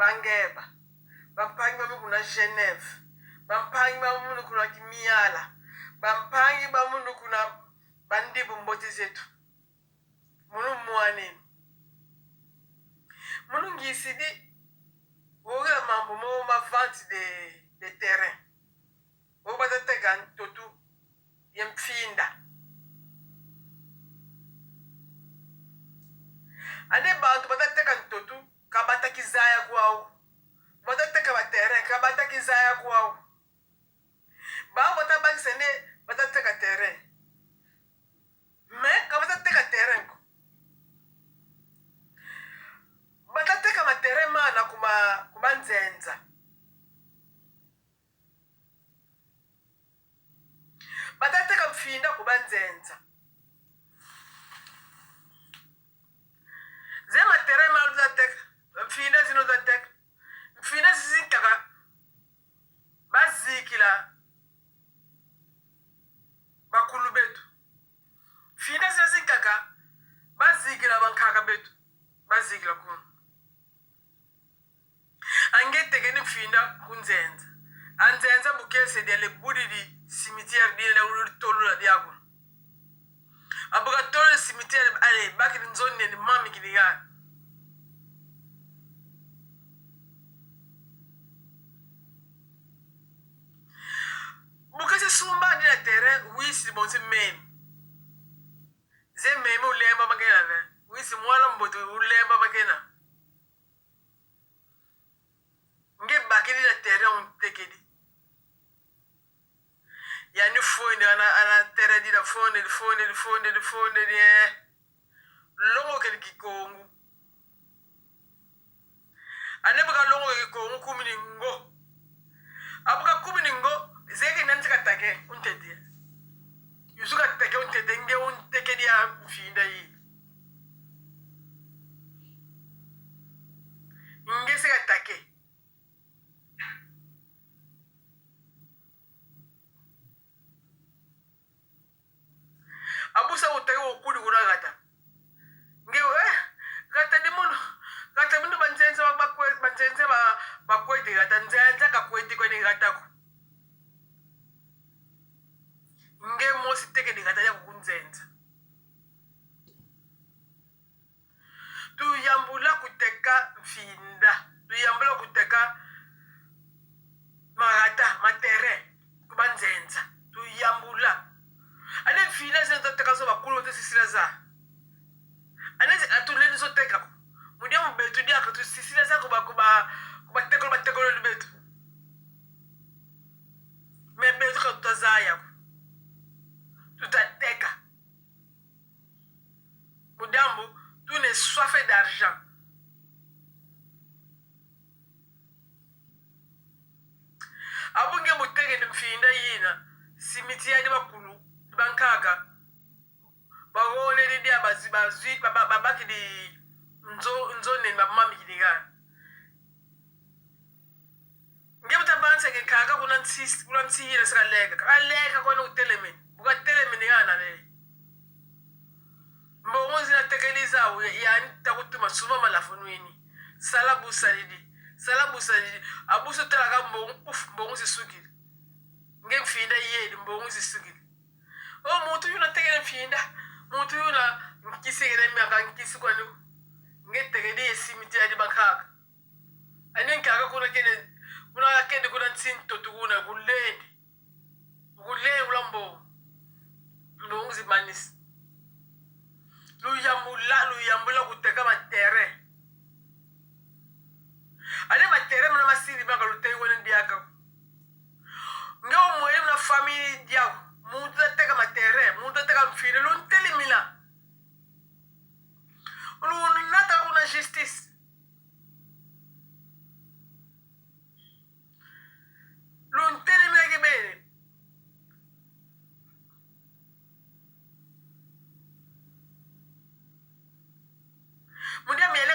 Bangeba. Bampangi bamu kuna Genève. Bampangi bamu kuna Kimiala. Bampangi bamu kuna bandi bumboti zetu. Munu mwane. Munu ngisidi ogira mambo mo ma vente de terrain. O batata gan totu yemfinda. Ane bantu batata kan totu kabata kizaya kwao. Batata ka terrain kabata kizaya kwao. Ba bata ba sene batata ka terrain. Mais kabata ka terrain ko. Batata ka terrain mana kuma nzenza. Batata ka mfinda kuba nzenza. Zema terrain mal zatek. Mfinda zino zatek. Mfinda zizintaka. Bazikila. Bakulu betu. Mfinda zizintaka. Bazikila bankaka betu. Bazikila kunu. Angete geni mfinda kunzenza. Anzenza bukese dia le budi di cimetière di la ulu tolu la diago. Abuka tolu cimetière ale baki nzoni ni mami kiniga. Bukase sumba di la terrain oui si bon c'est même. Ze même ou lemba makena ve. Oui si mwala mboto ou lemba makena. Nge baki di la terrain on tekedi. Yani phone ana terrain di la phone di longo ke kikongu. Ane baka longo ke kikongu kumini ngo. Abuka kumini ngo zeke nantika take untete. Yusuka take untete nge unteke dia mfinda yi. Nge seka take. Abusa utake okuli kuna gata. Nge gata di muno. Gata muno banzenza bakwete gata nzenza kakwete kwenye gata ko. Nge mosi teke di gata ya kukunzenza. Tu yambula kuteka mfinda. Tu yambula kuteka magata, matere, kubanzenza. Tu yambula. Ane mfinda zinzo teka so bakulu te sisila za. Ane atuleni so teka ko. Mudia mbetu dia ko tu sisila za kuba tekolo li betu. Me betu ka tutazaya ko. Tutateka. Mudambu, tu n'es soifé d'argent. Abunge mutege ni mfinda yina. Cimetière di bakulu. Bankaka. Bagone di dia bazwi babaki di nzo ne mama mikidiga. Nge mutabanse ke kaka kuna nsiyira saka lega. Kaka lega kwa uteleme. Buka teleme ni yana le. Mbongozi na tekeliza yani takutuma suma malafunwini. Salabu salidi. Abuso telaka mbongozi sukiri. Nge mfinda yedi mbongozi sukiri. Oh, mutu yuna tekele mfinda. Mutu yuna nkisi gele miaka nkisi kwa niku. Nge tekeli yesimiti di bankaka. Ane nkaka kuna kende kuna nsinto tukuna guleni. Guleni ulambo. Mbongozi manisi. Luyambula kuteka matere. Ane matere mna masiri baka lutei wene diaka. Ngeo mwele mna famili diako. Mutu teka matere. Mutu teka mfine. Lunteli mila. Lunata kuna justice. Lunteli mila kibele. Mudia miele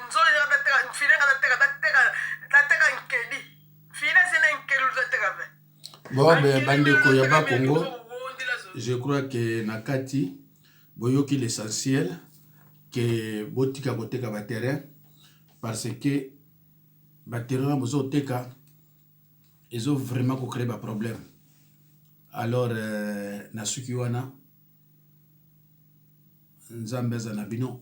nzole teka mfine teka nkedi. Mfine zine nkelu teka ve. Bon, bandeko ya Congo, je crois que nakati boyoki l'essentiel que botika koteka ba terrain parce que baterrain bozoteka ezo vraiment kocrée baproblème. Alors na suki wana nzambe aza na bino